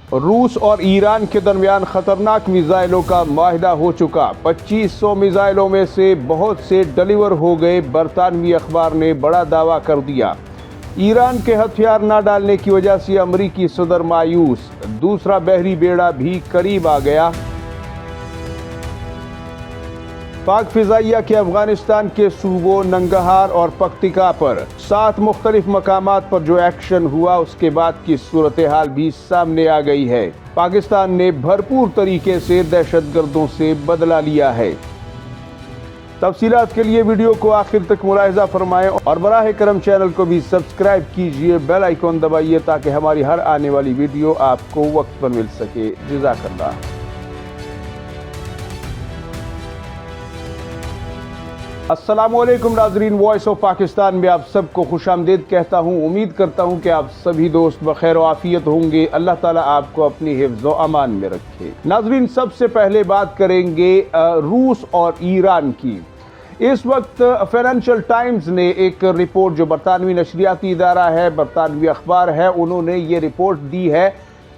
रूस और ईरान के दरमियान खतरनाक मिसाइलों का माहिदा हो चुका। 2500 मिसाइलों में से बहुत से डिलीवर हो गए। बरतानवी अखबार ने बड़ा दावा कर दिया। ईरान के हथियार न डालने की वजह से अमरीकी सदर मायूस। दूसरा बहरी बेड़ा भी करीब आ गया। पाक फिजाइया के अफगानिस्तान के सूबों नंगहार और पख्तिका पर 7 मुख्तलिफ मकामात पर जो एक्शन हुआ, उसके बाद की सूरत हाल भी सामने आ गई है। पाकिस्तान ने भरपूर तरीके से दहशतगर्दों से बदला लिया है। तफसीलात के लिए वीडियो को आखिर तक मुलाहिजा फरमाएं और बराह करम चैनल को भी सब्सक्राइब कीजिए, बेल आइकॉन दबाइए ताकि हमारी हर आने वाली वीडियो आपको वक्त पर मिल सके। जज़ाकल्लाह। अस्सलामुअलैकुम नाज़रीन, वॉइस ऑफ पाकिस्तान में आप सबको खुशामदीद कहता हूँ। उम्मीद करता हूँ कि आप सभी दोस्त बखैर आफियत होंगे। अल्लाह ताला आपको अपनी हिफ्ज़ व अमान में रखे। नाज़रीन, सबसे पहले बात करेंगे रूस और ईरान की। इस वक्त फाइनेंशियल टाइम्स ने एक रिपोर्ट, जो बरतानवी नशरियाती इदारा है, बरतानवी अखबार है, उन्होंने ये रिपोर्ट दी है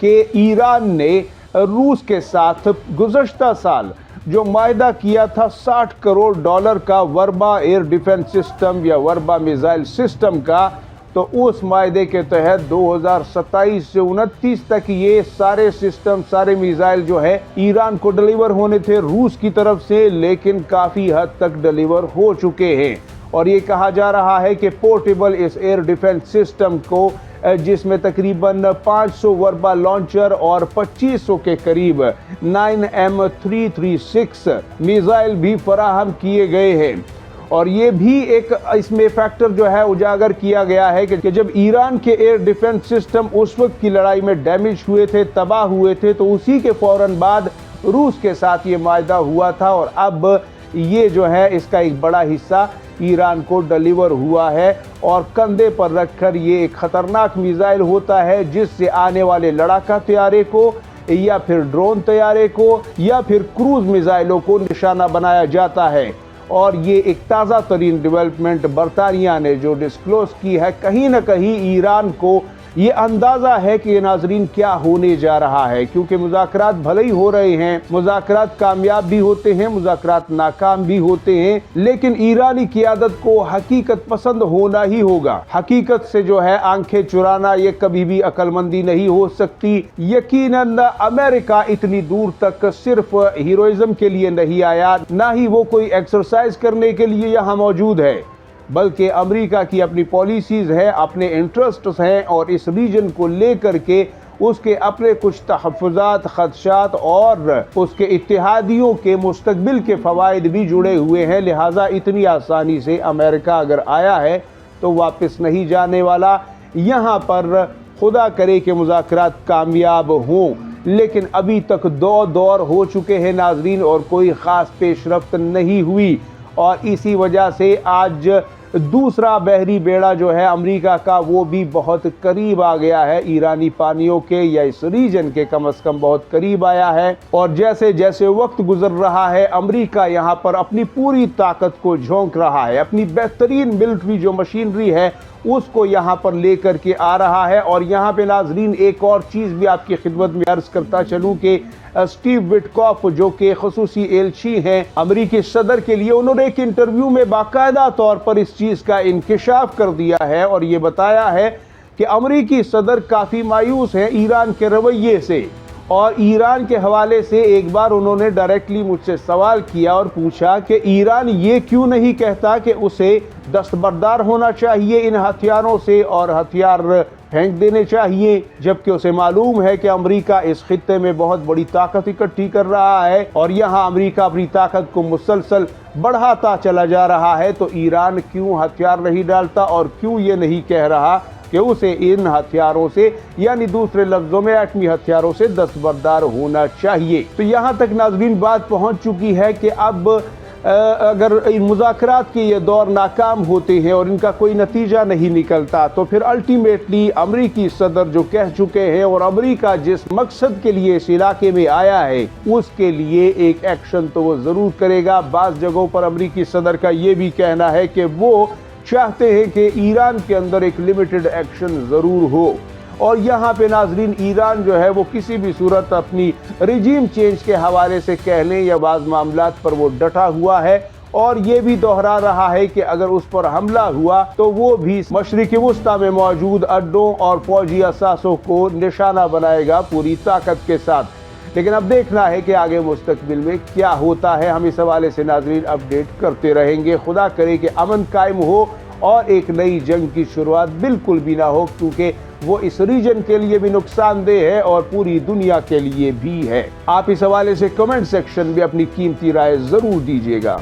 कि ईरान ने रूस के साथ गुज़श्ता साल जो मायदा किया था $60 करोड़ का वर्बा एयर डिफेंस सिस्टम या वर्बा मिसाइल सिस्टम का, तो उस मायदे के तहत 2027 से 29 तक ये सारे सिस्टम, सारे मिसाइल जो है ईरान को डिलीवर होने थे रूस की तरफ से, लेकिन काफ़ी हद तक डिलीवर हो चुके हैं। और ये कहा जा रहा है कि पोर्टेबल इस एयर डिफेंस सिस्टम को, जिसमें तकरीबन 500 वर्बा लॉन्चर और 2500 के करीब 9M336 मिसाइल भी फराहम किए गए हैं। और ये भी एक इसमें फैक्टर जो है उजागर किया गया है कि जब ईरान के एयर डिफेंस सिस्टम उस वक्त की लड़ाई में डैमेज हुए थे, तबाह हुए थे, तो उसी के फौरन बाद रूस के साथ ये मायदा हुआ था। और अब ये जो है इसका एक बड़ा हिस्सा ईरान को डिलीवर हुआ है। और कंधे पर रखकर ये एक खतरनाक मिसाइल होता है जिससे आने वाले लड़ाका तैयारे को या फिर ड्रोन तैयारे को या फिर क्रूज मिसाइलों को निशाना बनाया जाता है। और ये एक ताज़ा तरीन डेवलपमेंट बरतानिया ने जो डिस्क्लोज की है, कहीं ना कहीं ईरान को ये अंदाज़ा है कि नाजरीन क्या होने जा रहा है। क्योंकि मुज़ाकरात भले ही हो रहे हैं, मुज़ाकरात कामयाब भी होते हैं, मुज़ाकरात नाकाम भी होते हैं, लेकिन ईरानी क़ियादत को हकीकत पसंद होना ही होगा। हकीकत से जो है आंखें चुराना ये कभी भी अक्लमंदी नहीं हो सकती। यकीनन अमेरिका इतनी दूर तक सिर्फ हीरोइज्म के लिए नहीं आया, ना ही वो कोई एक्सरसाइज करने के लिए यहाँ मौजूद है, बल्कि अमेरिका की अपनी पॉलिसीज़ है, अपने इंटरेस्ट्स हैं और इस रीजन को लेकर के उसके अपने कुछ तहफ़्फ़ुज़ात, ख़दशात और उसके इत्तेहादियों के मुस्तक़बिल के फ़वाइद भी जुड़े हुए हैं। लिहाजा इतनी आसानी से अमेरिका अगर आया है तो वापस नहीं जाने वाला। यहाँ पर खुदा करे कि मुज़ाकरात कामयाब हों, लेकिन अभी तक 2 दौर हो चुके हैं नाज़रीन और कोई ख़ास पेशरफ्त नहीं हुई। और इसी वजह से आज दूसरा बहरी बेड़ा जो है अमेरिका का, वो भी बहुत करीब आ गया है ईरानी पानियों के, या इस रीजन के कम से कम बहुत करीब आया है। और जैसे जैसे वक्त गुजर रहा है, अमेरिका यहाँ पर अपनी पूरी ताकत को झोंक रहा है, अपनी बेहतरीन मिलिट्री जो मशीनरी है उसको यहाँ पर लेकर के आ रहा है। और यहाँ पे नाजरीन एक और चीज़ भी आपकी खिदमत में अर्ज करता चलूँ कि स्टीव विटकॉफ जो कि खसूसी एलची हैं अमेरिकी सदर के लिए, उन्होंने एक इंटरव्यू में बाकायदा तौर पर इस चीज़ का इंकिशाफ कर दिया है और ये बताया है कि अमेरिकी सदर काफ़ी मायूस हैं ईरान के रवैये से। और ईरान के हवाले से एक बार उन्होंने डायरेक्टली मुझसे सवाल किया और पूछा कि ईरान ये क्यों नहीं कहता कि उसे दस्तबरदार होना चाहिए इन हथियारों से और हथियार फेंक देने चाहिए, जबकि उसे मालूम है कि अमेरिका इस खित्ते में बहुत बड़ी ताकत इकट्ठी कर रहा है और यहाँ अमेरिका अपनी ताकत को मुसलसल बढ़ाता चला जा रहा है। तो ईरान क्यों हथियार नहीं डालता और क्यों ये नहीं कह रहा कि उसे इन हथियारों से, यानी दूसरे लफ्जों में एटमी हथियारों से दस्तबरदार होना चाहिए। तो यहाँ तक नाज़रीन बात पहुँच चुकी है कि अब अगर इन मुज़ाकरात के ये दौर नाकाम होते हैं और इनका कोई नतीजा नहीं निकलता, तो फिर अल्टीमेटली अमरीकी सदर जो कह चुके हैं और अमरीका जिस मकसद के लिए इस इलाके में आया है उसके लिए एक एक्शन तो वो ज़रूर करेगा। बाज़ जगहों पर अमरीकी सदर का ये भी कहना है कि वो चाहते हैं कि ईरान के अंदर एक लिमिटेड एक्शन ज़रूर हो। اور یہاں پہ ناظرین ایران جو ہے وہ کسی بھی صورت اپنی رجیم چینج کے حوالے سے کہہ لیں یا بعض معاملات پر وہ ڈٹا ہوا ہے، اور یہ بھی دہرا رہا ہے کہ اگر اس پر حملہ ہوا تو وہ بھی مشرق وسطی میں موجود اڈوں اور فوجی اثاثوں کو نشانہ بنائے گا پوری طاقت کے ساتھ۔ لیکن اب دیکھنا ہے کہ آگے مستقبل میں کیا ہوتا ہے، ہم اس حوالے سے ناظرین اپڈیٹ کرتے رہیں گے۔ خدا کرے کہ امن قائم ہو اور ایک نئی جنگ کی شروعات بالکل بھی نہ ہو، کیونکہ وہ اس ریجن کے لیے بھی نقصان دہ ہے اور پوری دنیا کے لیے بھی ہے۔ آپ اس حوالے سے کمنٹ سیکشن میں اپنی قیمتی رائے ضرور دیجیے گا۔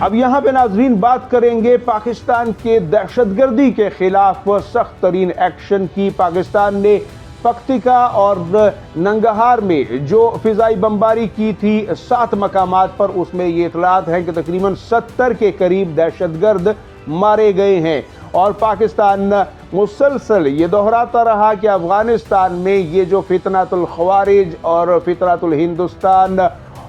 اب یہاں پہ ناظرین بات کریں گے پاکستان کے دہشت گردی کے خلاف سخت ترین ایکشن کی۔ پاکستان نے پکتیکا اور ننگہار میں جو فضائی بمباری کی تھی 7 مقامات پر، اس میں یہ اطلاعات ہیں کہ تقریباً 70 کے قریب دہشت گرد مارے گئے ہیں، اور پاکستان مسلسل یہ دہراتا رہا کہ افغانستان میں یہ جو فتنۃ الخوارج اور فتنۃ الہندوستان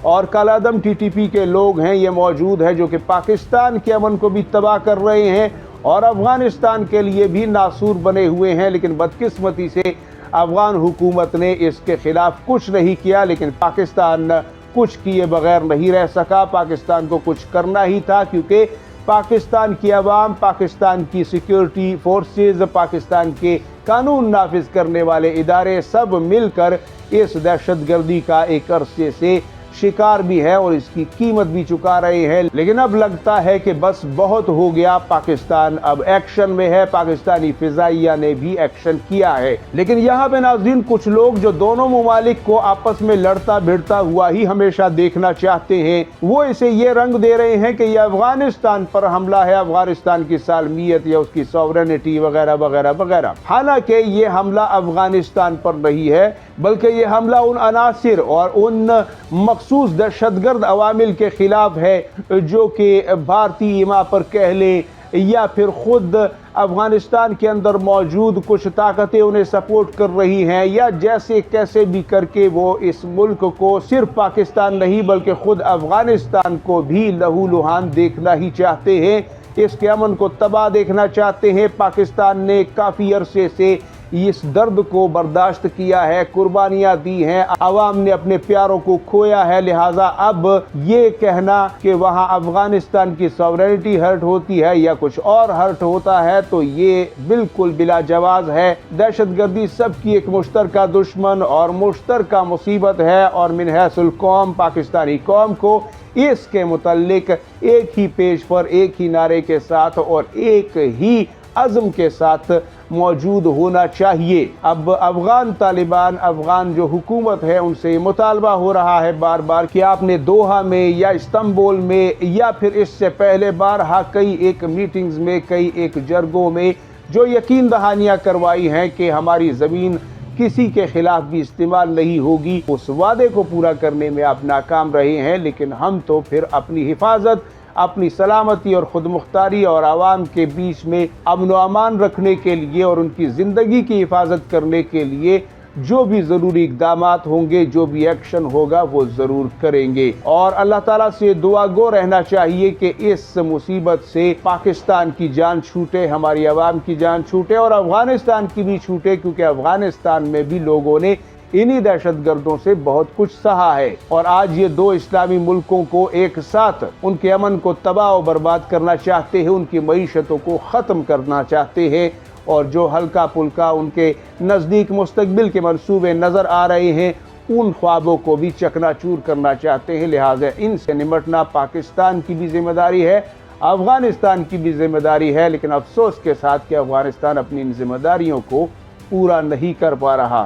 اور کالعدم ٹی ٹی پی کے لوگ ہیں، یہ موجود ہے جو کہ پاکستان کے امن کو بھی تباہ کر رہے ہیں اور افغانستان کے لیے بھی ناسور بنے ہوئے ہیں۔ لیکن بدقسمتی سے افغان حکومت نے اس کے خلاف کچھ نہیں کیا، لیکن پاکستان کچھ کیے بغیر نہیں رہ سکا۔ پاکستان کو کچھ کرنا ہی تھا، کیونکہ پاکستان کی عوام، پاکستان کی سیکیورٹی فورسز، پاکستان کے قانون نافذ کرنے والے ادارے سب مل کر اس دہشت گردی کا ایک عرصے سے شکار بھی ہے اور اس کی قیمت بھی چکا رہے ہیں۔ لیکن اب لگتا ہے کہ بس بہت ہو گیا، پاکستان اب ایکشن میں ہے، پاکستانی فضائیہ نے بھی ایکشن کیا ہے۔ لیکن یہاں پہ ناظرین کچھ لوگ جو دونوں ممالک کو آپس میں لڑتا بھڑتا ہوا ہی ہمیشہ دیکھنا چاہتے ہیں، وہ اسے یہ رنگ دے رہے ہیں کہ یہ افغانستان پر حملہ ہے، افغانستان کی سالمیت یا اس کی سوورنٹی وغیرہ وغیرہ وغیرہ۔ حالانکہ یہ حملہ افغانستان پر نہیں ہے، بلکہ یہ حملہ ان عناصر اور ان مخصوص دہشت گرد عوامل کے خلاف ہے جو کہ بھارتی ایما پر کہہ لیں یا پھر خود افغانستان کے اندر موجود کچھ طاقتیں انہیں سپورٹ کر رہی ہیں، یا جیسے کیسے بھی کر کے وہ اس ملک کو صرف پاکستان نہیں بلکہ خود افغانستان کو بھی لہو لہان دیکھنا ہی چاہتے ہیں، اس کے امن کو تباہ دیکھنا چاہتے ہیں۔ پاکستان نے کافی عرصے سے اس درد کو برداشت کیا ہے، قربانیاں دی ہیں، عوام نے اپنے پیاروں کو کھویا ہے، لہٰذا اب یہ کہنا کہ وہاں افغانستان کی سوورنٹی ہرٹ ہوتی ہے یا کچھ اور ہرٹ ہوتا ہے تو یہ بالکل بلا جواز ہے۔ دہشت گردی سب کی ایک مشترکہ دشمن اور مشترکہ مصیبت ہے، اور من حیث القوم پاکستانی قوم کو اس کے متعلق ایک ہی پیج پر، ایک ہی نعرے کے ساتھ اور ایک ہی عزم کے ساتھ موجود ہونا چاہیے۔ اب افغان طالبان، افغان جو حکومت ہے، ان سے مطالبہ ہو رہا ہے بار بار کہ آپ نے دوحہ میں یا استنبول میں یا پھر اس سے پہلے بارہا کئی ایک میٹنگز میں، کئی ایک جرگوں میں جو یقین دہانیاں کروائی ہیں کہ ہماری زمین کسی کے خلاف بھی استعمال نہیں ہوگی، اس وعدے کو پورا کرنے میں آپ ناکام رہے ہیں۔ لیکن ہم تو پھر اپنی حفاظت، اپنی سلامتی اور خود مختاری اور عوام کے بیچ میں امن و امان رکھنے کے لیے اور ان کی زندگی کی حفاظت کرنے کے لیے جو بھی ضروری اقدامات ہوں گے، جو بھی ایکشن ہوگا وہ ضرور کریں گے، اور اللہ تعالیٰ سے دعا گو رہنا چاہیے کہ اس مصیبت سے پاکستان کی جان چھوٹے، ہماری عوام کی جان چھوٹے اور افغانستان کی بھی چھوٹے، کیونکہ افغانستان میں بھی لوگوں نے انہی دہشت گردوں سے بہت کچھ سہا ہے، اور آج یہ 2 اسلامی ملکوں کو ایک ساتھ ان کے امن کو تباہ و برباد کرنا چاہتے ہیں، ان کی معیشتوں کو ختم کرنا چاہتے ہیں، اور جو ہلکا پھلکا ان کے نزدیک مستقبل کے منصوبے نظر آ رہے ہیں ان خوابوں کو بھی چکنا چور کرنا چاہتے ہیں۔ لہٰذا ان سے نمٹنا پاکستان کی بھی ذمہ داری ہے، افغانستان کی بھی ذمہ داری ہے، لیکن افسوس کے ساتھ کہ افغانستان اپنی ان ذمہ داریوں کو پورا نہیں کر پا رہا۔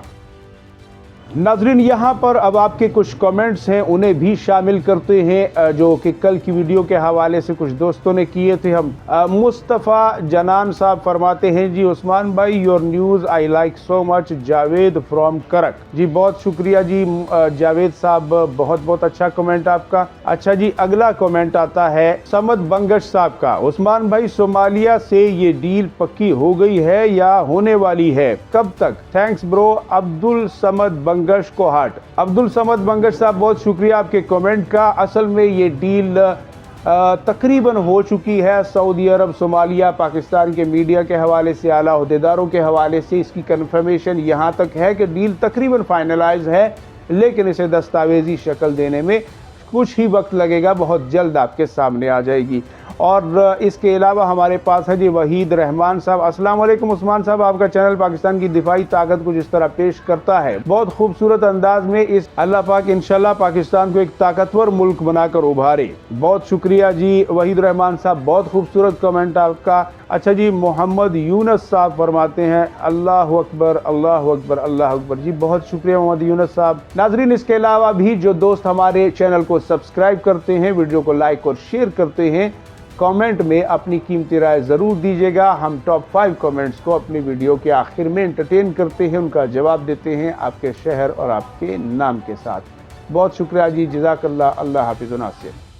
ناظرین یہاں پر اب آپ کے کچھ کامنٹس ہیں، انہیں بھی شامل کرتے ہیں جو کہ کل کی ویڈیو کے حوالے سے کچھ دوستوں نے کیے تھے۔ ہم مصطفیٰ جنان صاحب فرماتے ہیں جی عثمان بھائی your news I like so much, Javed from Karak. جی بہت شکریہ جی جاوید صاحب، بہت بہت اچھا کمنٹ آپ کا۔ اچھا جی اگلا کمنٹ آتا ہے سمد بنگش صاحب کا، عثمان بھائی صومالیہ سے یہ ڈیل پکی ہو گئی ہے یا ہونے والی ہے، کب تک؟ تھینکس برو عبد الصمد بنگش کو ہارٹ۔ عبد الصمد بنگش صاحب بہت شکریہ آپ کے کمنٹ کا۔ اصل میں یہ ڈیل तकरीबन हो चुकी है। सऊदी अरब, सोमालिया, पाकिस्तान के मीडिया के हवाले से, आला अहदेदारों के हवाले से इसकी कन्फर्मेशन यहाँ तक है कि डील तकरीबन फाइनलाइज है, लेकिन इसे दस्तावेजी शक्ल देने में कुछ ही वक्त लगेगा, बहुत जल्द आपके सामने आ जाएगी। और इसके अलावा हमारे पास है जी वहीद रहमान साहब। अस्सलाम वालेकुम उस्मान साहब, आपका चैनल पाकिस्तान की दिफाई ताकत को जिस तरह पेश करता है बहुत खूबसूरत अंदाज में, इस अल्लाह पाक इंशाल्लाह पाकिस्तान को एक ताकतवर मुल्क बनाकर उभारे। बहुत शुक्रिया जी वहीद रहमान साहब, बहुत खूबसूरत कमेंट आपका। अच्छा जी, मोहम्मद यूनस साहब फरमाते हैं अल्लाह अकबर अल्लाह अकबर अल्लाह अकबर। जी बहुत शुक्रिया मोहम्मद यूनस साहब। नाजरीन, इसके अलावा भी जो दोस्त हमारे चैनल को सब्सक्राइब करते हैं, वीडियो को लाइक और शेयर करते हैं, कमेंट में अपनी कीमती राय ज़रूर दीजिएगा। हम टॉप 5 कमेंट्स को अपनी वीडियो के आखिर में एंटरटेन करते हैं, उनका जवाब देते हैं आपके शहर और आपके नाम के साथ। बहुत शुक्रिया जी, जज़ाकल्लाह, अल्लाह हाफिज़ नासिर।